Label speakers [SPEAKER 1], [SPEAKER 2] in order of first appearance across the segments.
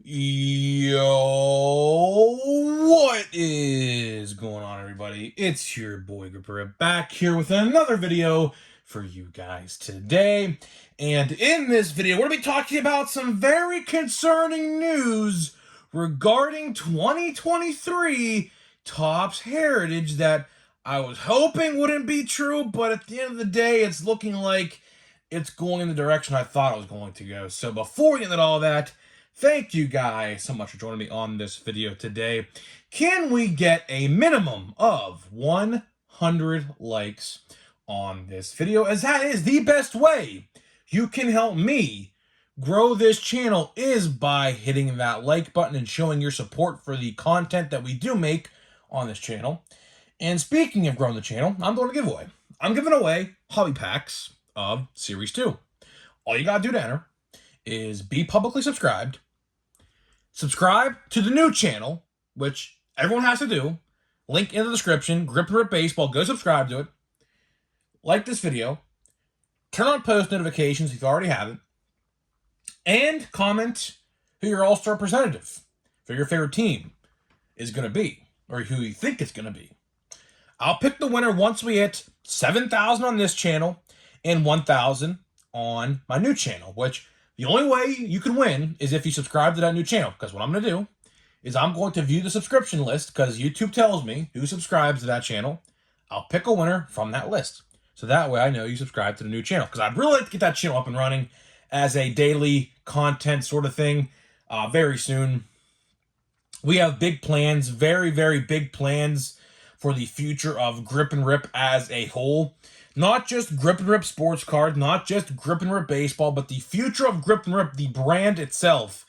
[SPEAKER 1] Yo, what is going on, everybody? It's your boy Gripper back here with another video for you guys today. And in this video, we're going to be talking about some very concerning news regarding 2023 Topps Heritage that I was hoping wouldn't be true, but at the end of the day, it's looking like it's going in the direction I thought it was going to go. So before we get into all that, thank you guys so much for joining me on this video today. Can we get a minimum of 100 likes on this video, as that is the best way you can help me grow this channel, is by hitting that like button and showing your support for the content that we do make on this channel. And speaking of growing the channel, I'm doing a giveaway. I'm giving away hobby packs of Series 2. All you gotta do to enter is be publicly subscribed, subscribe to the new channel, which everyone has to do. Link in the description. Grip and Rip Baseball. Go subscribe to it. Like this video. Turn on post notifications if you already have it. And comment who your all-star representative for your favorite team is going to be, or who you think it's going to be. I'll pick the winner once we hit 7,000 on this channel and 1,000 on my new channel, which the only way you can win is if you subscribe to that new channel, because what I'm going to do is I'm going to view the subscription list, because YouTube tells me who subscribes to that channel. I'll pick a winner from that list. So that way I know you subscribe to the new channel, because I'd really like to get that channel up and running as a daily content sort of thing very soon. We have big plans, very, very big plans for the future of Grip and Rip as a whole. Not just Grip and Rip sports cards, not just Grip and Rip baseball, but the future of Grip and Rip, the brand itself,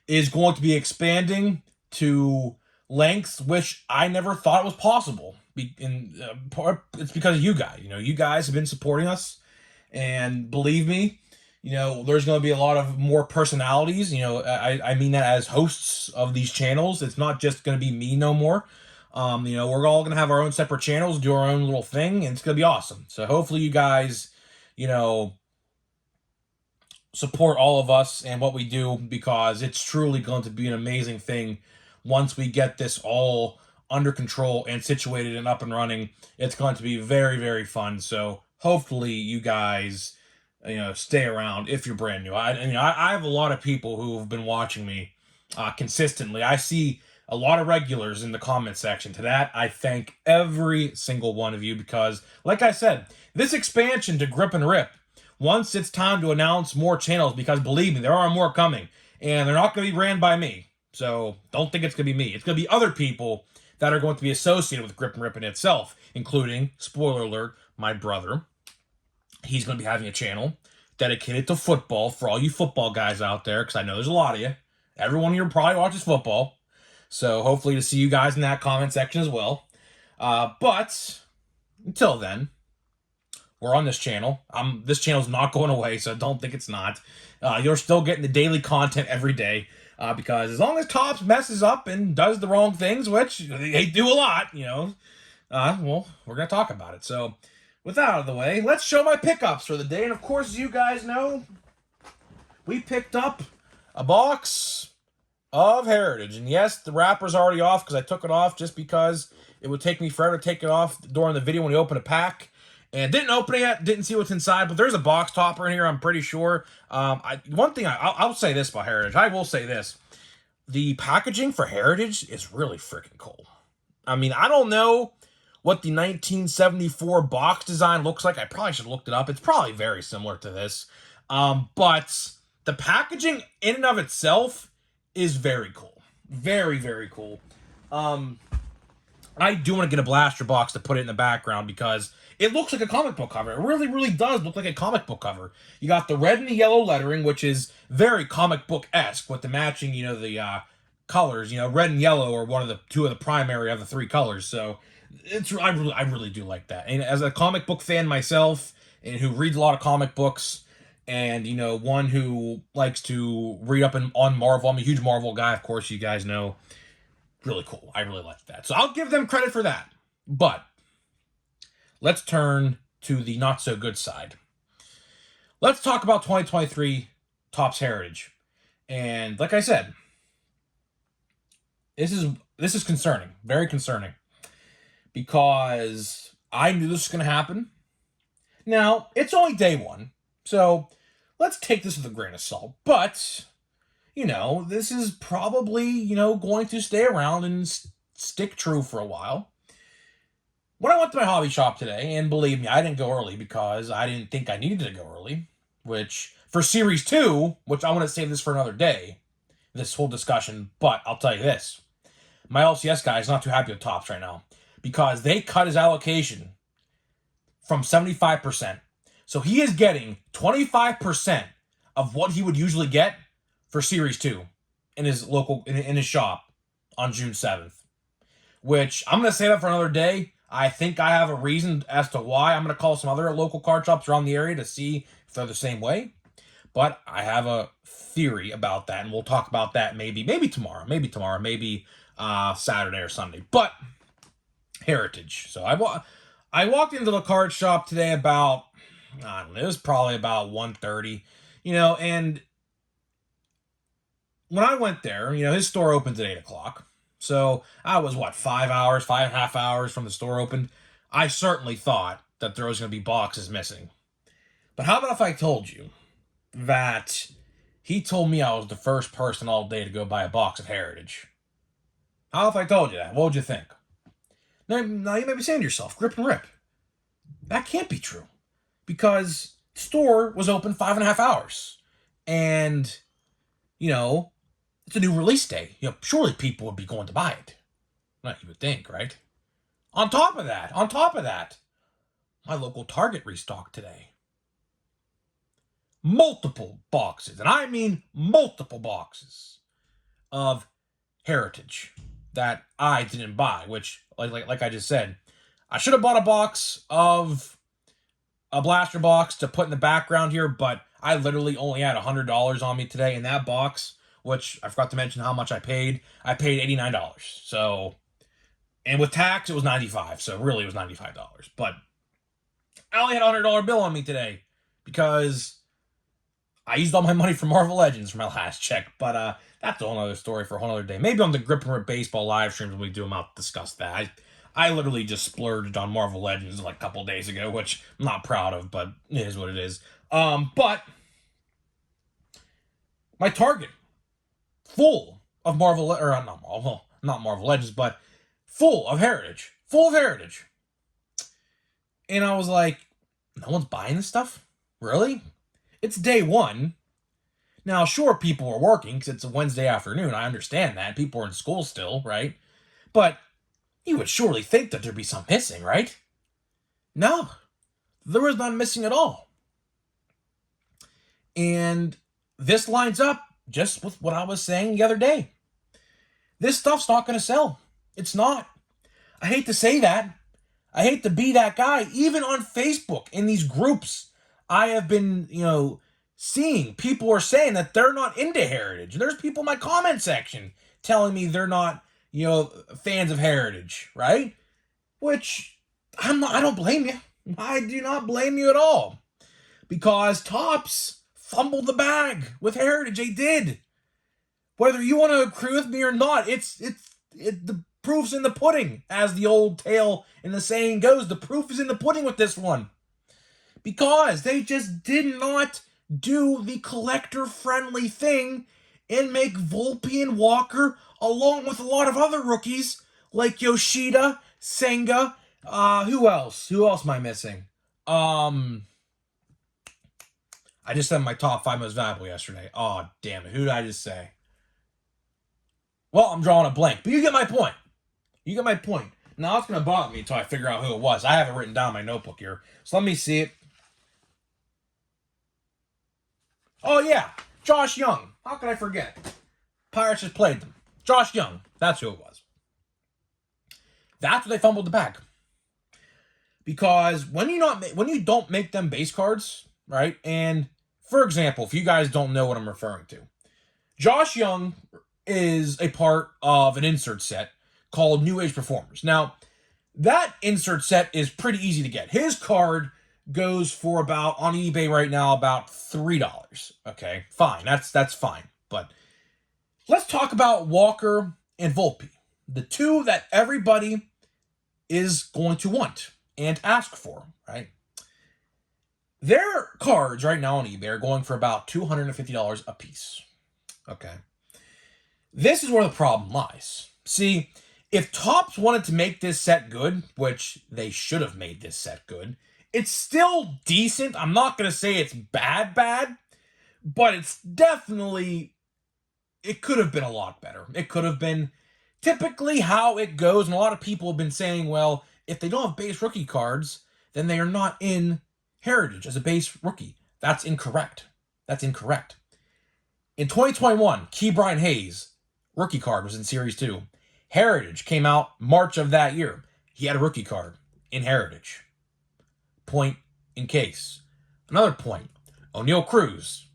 [SPEAKER 1] is going to be expanding to lengths which I never thought was possible. It's because of you guys. You guys have been supporting us, and believe me, there's going to be a lot of more personalities. I mean that as hosts of these channels. It's not just going to be me no more. We're all going to have our own separate channels, do our own little thing, and it's going to be awesome. So hopefully you guys, support all of us and what we do, because it's truly going to be an amazing thing once we get this all under control and situated and up and running. It's going to be very, very fun. So hopefully you guys, stay around if you're brand new. I have a lot of people who have been watching me consistently. I see a lot of regulars in the comment section. To that, I thank every single one of you, because, like I said, this expansion to Grip and Rip, once it's time to announce more channels, because believe me, there are more coming, and they're not going to be ran by me. So don't think it's going to be me. It's going to be other people that are going to be associated with Grip and Rip in itself, including, spoiler alert, my brother. He's going to be having a channel dedicated to football for all you football guys out there, because I know there's a lot of you. Everyone here probably watches football. So hopefully to see you guys in that comment section as well. But until then, we're on this channel. This channel's not going away, so don't think it's not. You're still getting the daily content every day. Because as long as Topps messes up and does the wrong things, which they do a lot, well, we're going to talk about it. So with that out of the way, let's show my pickups for the day. And of course, as you guys know, we picked up a box of Heritage. And yes, the wrapper's already off, because I took it off just because it would take me forever to take it off during the video when you open a pack. And didn't open it yet, didn't see what's inside, but there's a box topper in here, I'm pretty sure. One thing I'll say this about Heritage. I will say this. The packaging for Heritage is really freaking cool. I mean, I don't know what the 1974 box design looks like. I probably should have looked it up. It's probably very similar to this. But the packaging in and of itself is very cool. Very, very cool. I do want to get a blaster box to put it in the background, because it looks like a comic book cover. It really, really does look like a comic book cover. You got the red and the yellow lettering, which is very comic book-esque, with the matching, the colors. Red and yellow are two of the primary of the three colors. So I really do like that. And as a comic book fan myself, and who reads a lot of comic books, and one who likes to read up on Marvel, I'm a huge Marvel guy, of course, you guys know. Really cool. I really like that. So I'll give them credit for that. But let's turn to the not so good side. Let's talk about 2023 Topps Heritage. And like I said, this is concerning, very concerning, because I knew this was going to happen. Now, it's only day one, so let's take this with a grain of salt. But, this is probably, going to stay around and stick true for a while. When I went to my hobby shop today, and believe me, I didn't go early because I didn't think I needed to go early, which, for Series 2, which I want to save this for another day, this whole discussion, but I'll tell you this. My LCS guy is not too happy with Topps right now because they cut his allocation from 75%. So he is getting 25% of what he would usually get for Series 2 in his local in his shop on June 7th. Which I'm going to save that for another day. I think I have a reason as to why. I'm going to call some other local card shops around the area to see if they're the same way. But I have a theory about that, and we'll talk about that maybe tomorrow, maybe Saturday or Sunday. But Heritage. So I walked into the card shop today about, I don't know, it was probably about 1:30, and when I went there, his store opens at 8 o'clock. So I was, 5.5 hours from the store opened. I certainly thought that there was going to be boxes missing. But how about if I told you that he told me I was the first person all day to go buy a box of Heritage? How if I told you that? What would you think? Now you may be saying to yourself, grip and rip. That can't be true. Because the store was open 5.5 hours. And, it's a new release day. Surely people would be going to buy it. Not you would think, right? On top of that, my local Target restocked today. Multiple boxes, and I mean multiple boxes of Heritage that I didn't buy, which, like I just said, I should have bought a box of a blaster box to put in the background here, but I literally only had $100 on me today in that box, which I forgot to mention how much I paid. I paid $89. So, and with tax, it was $95. So really, it was $95. But I only had a $100 bill on me today because I used all my money for Marvel Legends for my last check. But that's a whole other story for a whole other day. Maybe on the Grip and Rip Baseball live streams when we do them, I'll discuss that. I literally just splurged on Marvel Legends like a couple days ago, which I'm not proud of, but it is what it is. But my Target, full of Marvel, or not Marvel Legends, but full of Heritage. And I was like, no one's buying this stuff? Really? It's day one. Now, sure, people are working because it's a Wednesday afternoon. I understand that. People are in school still, right? But you would surely think that there'd be some missing, right? No. There was none missing at all. And this lines up just with what I was saying the other day. This stuff's not going to sell. It's not. I hate to say that. I hate to be that guy. Even on Facebook, in these groups, I have been, seeing people are saying that they're not into Heritage. And there's people in my comment section telling me they're not, fans of Heritage, right? Which I don't blame you. I do not blame you at all. Because Topps fumbled the bag with Heritage. They did. Whether you want to agree with me or not, the proof's in the pudding, as the old tale and the saying goes. The proof is in the pudding with this one. Because they just did not do the collector-friendly thing and make Volpe and Walker, along with a lot of other rookies, like Yoshida, Senga, who else? Who else am I missing? I just said my top 5 most valuable yesterday. Oh, damn it. Who did I just say? Well, I'm drawing a blank. But you get my point. Now, it's going to bother me until I figure out who it was. I have it written down in my notebook here. So let me see it. Oh, yeah. Josh Young. How could I forget? Pirates just played them. Josh Young. That's who it was. That's where they fumbled the bag. Because when you don't make them base cards, right? And, for example, if you guys don't know what I'm referring to, Josh Young is a part of an insert set called New Age Performers. Now, that insert set is pretty easy to get. His card goes for about, on eBay right now, about $3. Okay, fine. That's fine. But let's talk about Walker and Volpe. The two that everybody is going to want and ask for, right? Their cards right now on eBay are going for about $250 a piece. Okay. This is where the problem lies. See, if Topps wanted to make this set good, which they should have made this set good, it's still decent. I'm not going to say it's bad, but it's definitely, it could have been a lot better. It could have been typically how it goes, and a lot of people have been saying, well, if they don't have base rookie cards, then they are not in Heritage as a base rookie. That's incorrect. That's incorrect. In 2021, Ke'Bryan Hayes, rookie card, was in Series 2. Heritage came out March of that year. He had a rookie card in Heritage. Point in case. Another point, O'Neal Cruz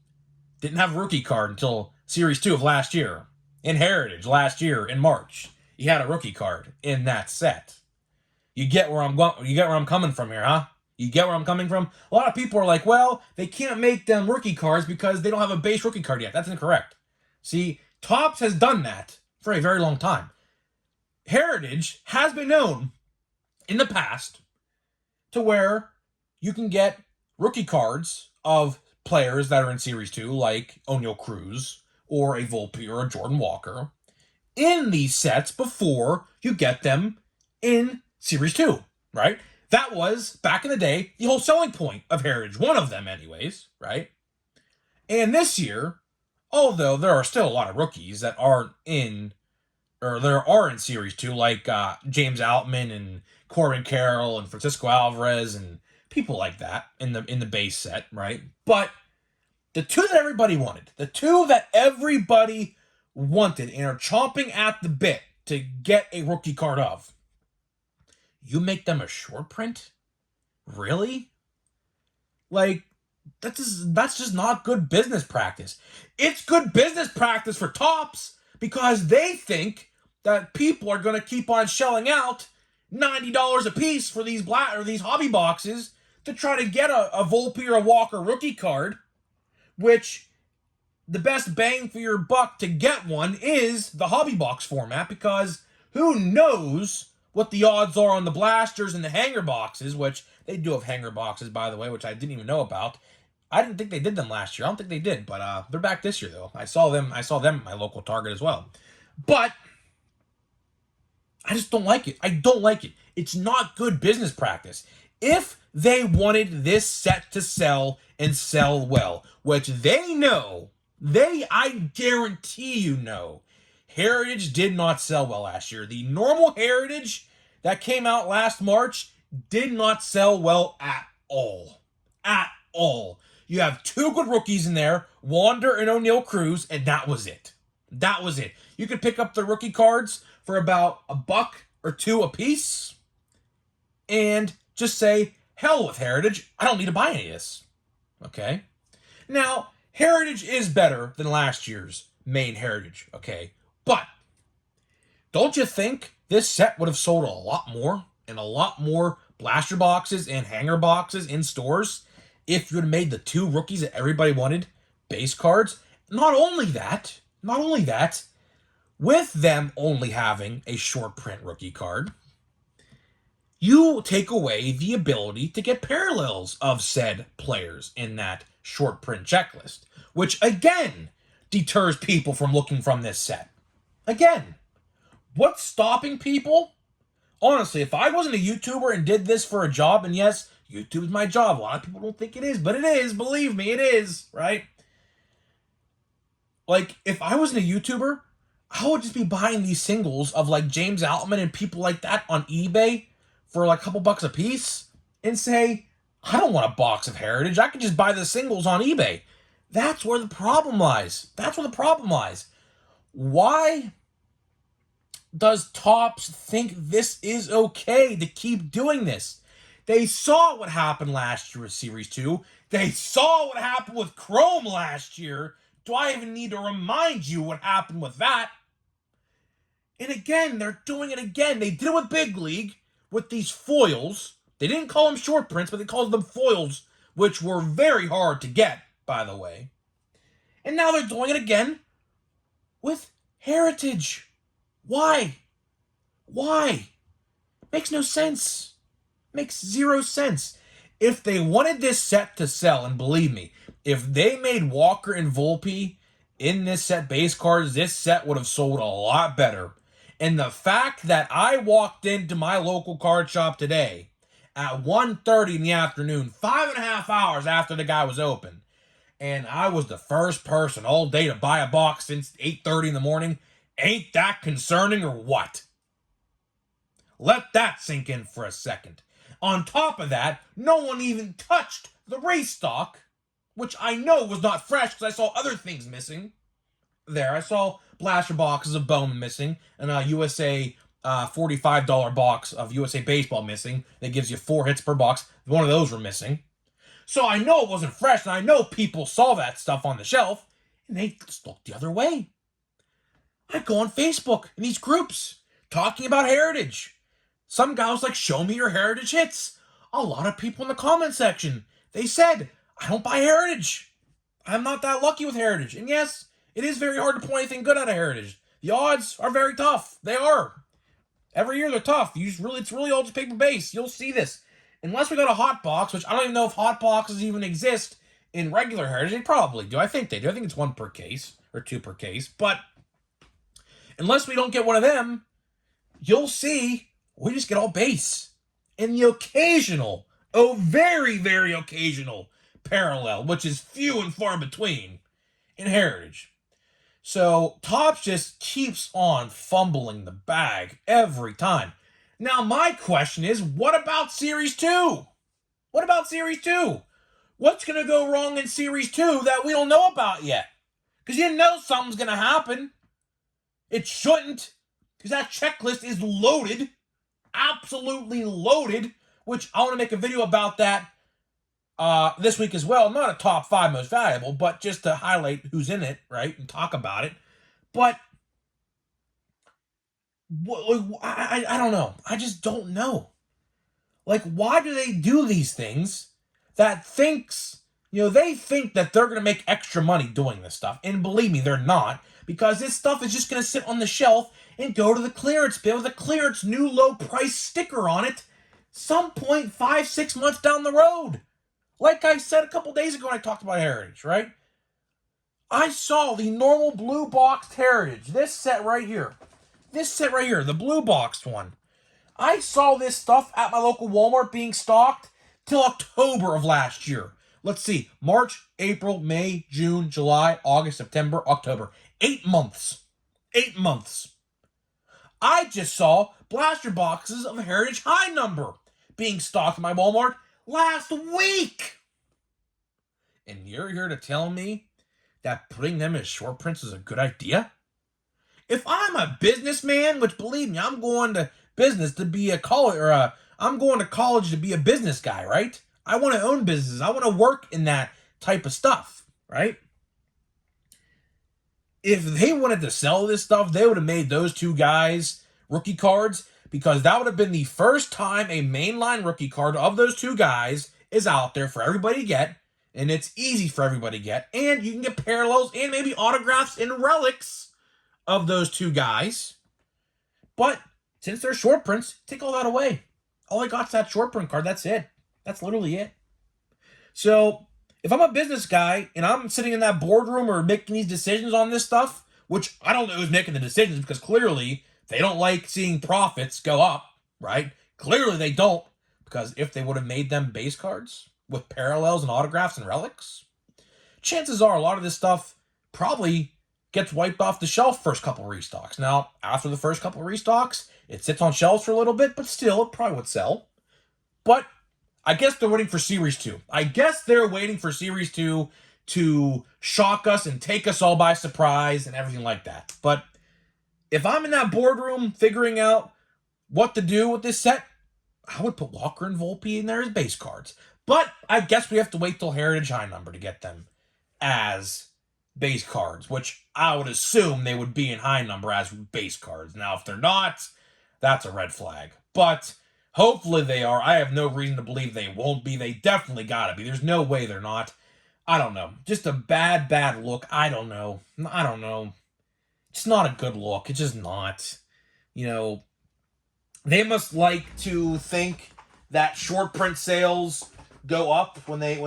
[SPEAKER 1] didn't have a rookie card until Series 2 of last year. In Heritage last year in March, he had a rookie card in that set. You get where I'm going. You get where I'm coming from here, huh? You get where I'm coming from? A lot of people are like, well, they can't make them rookie cards because they don't have a base rookie card yet. That's incorrect. See, Topps has done that for a very long time. Heritage has been known in the past to where you can get rookie cards of players that are in Series 2, like O'Neal Cruz or a Volpe or a Jordan Walker, in these sets before you get them in Series 2, right? That was, back in the day, the whole selling point of Heritage. One of them, anyways, right? And this year, although there are still a lot of rookies that aren't in, or there are in Series 2, like James Outman and Corbin Carroll and Francisco Alvarez and people like that in the base set, right? But the two that everybody wanted and are chomping at the bit to get a rookie card of, you make them a short print? Really? Like, that's just not good business practice. It's good business practice for Topps because they think that people are going to keep on shelling out $90 a piece for these these hobby boxes to try to get a Volpe or a Walker rookie card, which the best bang for your buck to get one is the hobby box format, because who knows what the odds are on the blasters and the hanger boxes, which they do have hanger boxes, by the way, which I didn't even know about. I didn't think they did them last year. I don't think they did, but they're back this year, though. I saw them at my local Target as well. But I just don't like it. I don't like it. It's not good business practice. If they wanted this set to sell and sell well, which they know, I guarantee you know, Heritage did not sell well last year. The normal Heritage that came out last March did not sell well at all. At all. You have two good rookies in there, Wander and O'Neal Cruz, and that was it. That was it. You could pick up the rookie cards for about $1 or $2 a piece and just say, hell with Heritage, I don't need to buy any of this. Okay? Now, Heritage is better than last year's main Heritage, okay? But don't you think this set would have sold a lot more and a lot more blaster boxes and hanger boxes in stores if you had made the two rookies that everybody wanted base cards? Not only that, with them only having a short print rookie card, you take away the ability to get parallels of said players in that short print checklist, which again deters people from looking from this set. Again, what's stopping people? Honestly, if I wasn't a YouTuber and did this for a job, and yes, YouTube is my job. A lot of people don't think it is, but it is. Believe me, it is, right? Like, if I wasn't a YouTuber, I would just be buying these singles of like James Outman and people like that on eBay for like a couple bucks a piece and say, I don't want a box of Heritage. I can just buy the singles on eBay. That's where the problem lies. That's where the problem lies. Why does Topps think this is okay to keep doing this? They saw what happened last year with Series 2. They saw what happened with Chrome last year. Do I even need to remind you what happened with that? And again, they're doing it again. They did it with Big League, with these foils. They didn't call them short prints, but they called them foils, which were very hard to get, by the way. And now they're doing it again with Heritage. Why? Why? Makes no sense. Makes zero sense. If they wanted this set to sell, and believe me, if they made Walker and Volpe in this set base cards, this set would have sold a lot better. And the fact that I walked into my local card shop today at 1:30 in the afternoon, 5.5 hours after the guy was open, and I was the first person all day to buy a box since 8:30 in the morning, ain't that concerning or what? Let that sink in for a second. On top of that, no one even touched the restock, which I know was not fresh because I saw other things missing. There, I saw blaster boxes of Bowman missing, and a USA $45 box of USA Baseball missing that gives you 4 hits per box. One of those were missing. So I know it wasn't fresh, and I know people saw that stuff on the shelf, and they just looked the other way. I go on Facebook in these groups talking about Heritage. Some guy was like, show me your Heritage hits. A lot of people in the comment section, they said, I don't buy Heritage. I'm not that lucky with Heritage. And yes, it is very hard to pull anything good out of Heritage. The odds are very tough. They are. Every year they're tough. It's really all just paper base. You'll see this. Unless we got a hot box, which I don't even know if hot boxes even exist in regular Heritage. They probably do. I think they do. I think it's 1 per case or 2 per case. But unless we don't get one of them, you'll see we just get all base. And the occasional, very, very occasional parallel, which is few and far between in Heritage. So Topps just keeps on fumbling the bag every time. Now my question is, what about Series 2? What about Series 2? What's going to go wrong in Series 2 that we don't know about yet? Because you know something's going to happen. It shouldn't, because that checklist is loaded. Absolutely loaded, which I want to make a video about that this week as well. Not a top 5 most valuable, but just to highlight who's in it, right, and talk about it. But I don't know. I just don't know. Like, why do they do these things that they think that they're going to make extra money doing this stuff. And believe me, they're not, because this stuff is just going to sit on the shelf and go to the clearance bin with a clearance new low price sticker on it some point 5-6 months down the road. Like I said a couple days ago when I talked about Heritage, right? I saw the normal blue boxed Heritage, this set right here, the blue boxed one. I saw this stuff at my local Walmart being stocked till October of last year. Let's see, March, April, May, June, July, August, September, October. 8 months. 8 months. I just saw blaster boxes of Heritage High Number being stocked at my Walmart last week. And you're here to tell me that putting them as short prints is a good idea? If I'm a businessman, which believe me, I'm going to business to be I'm going to college to be a business guy, right? I want to own businesses. I want to work in that type of stuff, right? If they wanted to sell this stuff, they would have made those 2 guys rookie cards, because that would have been the first time a mainline rookie card of those 2 guys is out there for everybody to get, and it's easy for everybody to get, and you can get parallels and maybe autographs and relics of those 2 guys. But since they're short prints, take all that away. All I got's that short print card. That's it. That's literally it. So if I'm a business guy and I'm sitting in that boardroom or making these decisions on this stuff, which I don't know who's making the decisions, because clearly they don't like seeing profits go up, right? Clearly they don't, because if they would have made them base cards with parallels and autographs and relics, chances are a lot of this stuff probably gets wiped off the shelf first couple restocks. Now, after the first couple restocks, it sits on shelves for a little bit, but still, it probably would sell. But I guess they're waiting for Series 2. I guess they're waiting for Series 2 to shock us and take us all by surprise and everything like that. But if I'm in that boardroom figuring out what to do with this set, I would put Walker and Volpe in there as base cards. But I guess we have to wait till Heritage High Number to get them as base cards, which I would assume they would be in High Number as base cards. Now, if they're not, that's a red flag. But hopefully they are. I have no reason to believe they won't be. They definitely gotta be. There's no way they're not. I don't know. Just a bad look. I don't know. It's not a good look. It's just not. you know, they must like to think that short print sales go up when they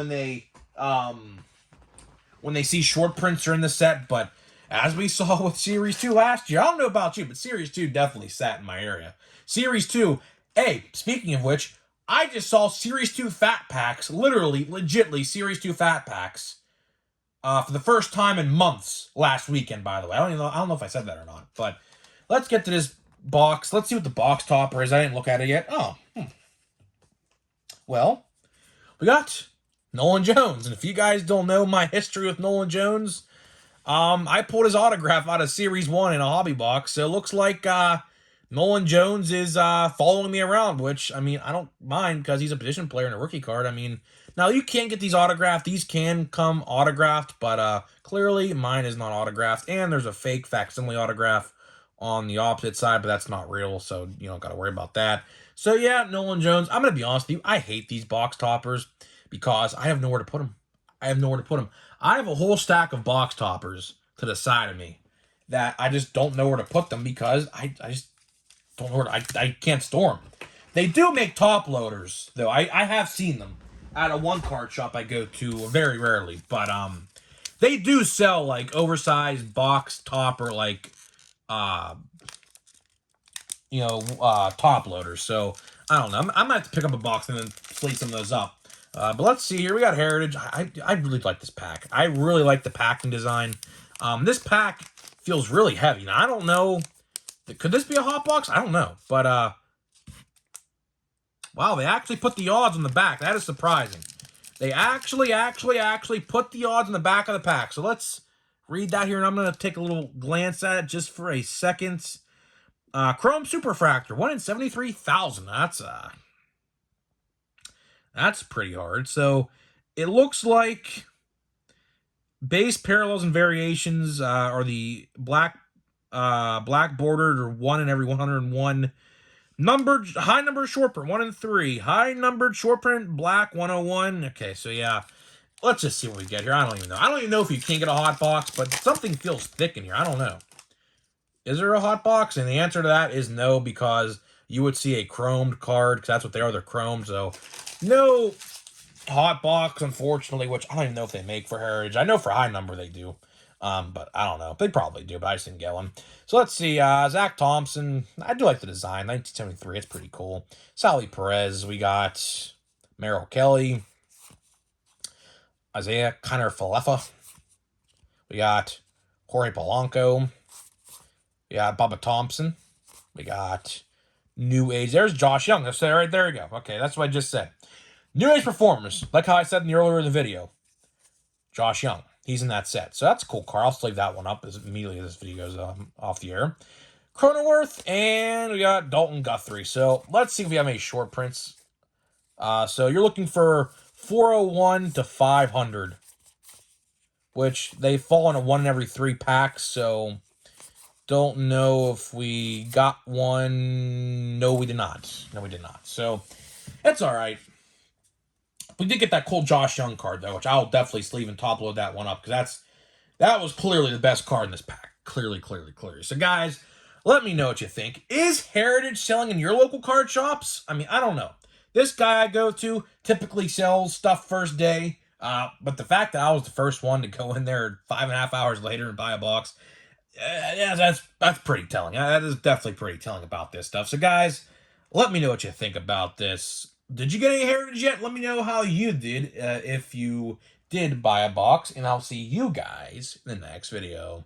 [SPEAKER 1] see short prints are in the set, but as we saw with Series 2 last year, I don't know about you, but Series 2 definitely sat in my area. Series 2, hey, speaking of which, I just saw Series 2 fat packs, literally, legitly Series 2 fat packs, for the first time in months last weekend, by the way. I don't know if I said that or not, but let's get to this box. Let's see what the box topper is. I didn't look at it yet. Oh, well, we got Nolan Jones. And if you guys don't know my history with Nolan Jones, I pulled his autograph out of Series 1 in a hobby box, so it looks like Nolan Jones is following me around, which, I mean, I don't mind because he's a position player and a rookie card. I mean, now you can't get these autographed. These can come autographed, but clearly mine is not autographed, and there's a fake facsimile autograph on the opposite side, but that's not real, so you don't got to worry about that. So yeah, Nolan Jones, I'm going to be honest with you, I hate these box toppers because I have nowhere to put them. I have nowhere to put them. I have a whole stack of box toppers to the side of me that I just don't know where to put them because I just don't know where I can't store them. They do make top loaders, though. I have seen them at a one card shop I go to very rarely, but they do sell like oversized box topper like top loaders. So I don't know. I'm gonna have to pick up a box and then sleeve some of those up. But let's see here. We got Heritage. I really like this pack. I really like the packing design. This pack feels really heavy. Now I don't know. Could this be a hot box? I don't know. But wow, they actually put the odds on the back. That is surprising. They actually put the odds on the back of the pack. So let's read that here, and I'm gonna take a little glance at it just for a second. Chrome Superfractor, 1 in 73,000. That's pretty hard. So it looks like base parallels and variations are the black bordered or 1 in every 101. Numbered high number short print 1 in 3. High numbered short print black 101. Okay, so yeah. Let's just see what we get here. I don't even know. I don't even know if you can get a hot box, but something feels thick in here. I don't know. Is there a hot box? And the answer to that is no, because you would see a chromed card, because that's what they are. They're chromed, so no hot box, unfortunately, which I don't even know if they make for Heritage. I know for high number they do, but I don't know. They probably do, but I just didn't get one. So let's see. Zach Thompson. I do like the design. 1973. It's pretty cool. Sally Perez. We got Merrill Kelly. Isaiah Kiner-Falefa. We got Jorge Polanco. We got Bubba Thompson. We got New Age. There's Josh Young. That's right there. You go. Okay, that's what I just said. New Age Performers. Like how I said in the earlier in the video. Josh Young. He's in that set. So that's a cool card. I'll sleeve that one up as immediately as this video goes off the air. Cronenworth. And we got Dalton Guthrie. So let's see if we have any short prints. So you're looking for 401 to 500. Which they fall in a 1 in every 3 packs. So don't know if we got one. No, we did not. No, we did not. So, it's all right. We did get that cool Josh Young card, though, which I'll definitely sleeve and top load that one up, because that was clearly the best card in this pack. Clearly. So, guys, let me know what you think. Is Heritage selling in your local card shops? I mean, I don't know. This guy I go to typically sells stuff first day, but the fact that I was the first one to go in there 5.5 hours later and buy a box, yeah, that's pretty telling. That is definitely pretty telling about this stuff. So, guys, let me know what you think about this. Did you get any Heritage yet? Let me know how you did, if you did buy a box, and I'll see you guys in the next video.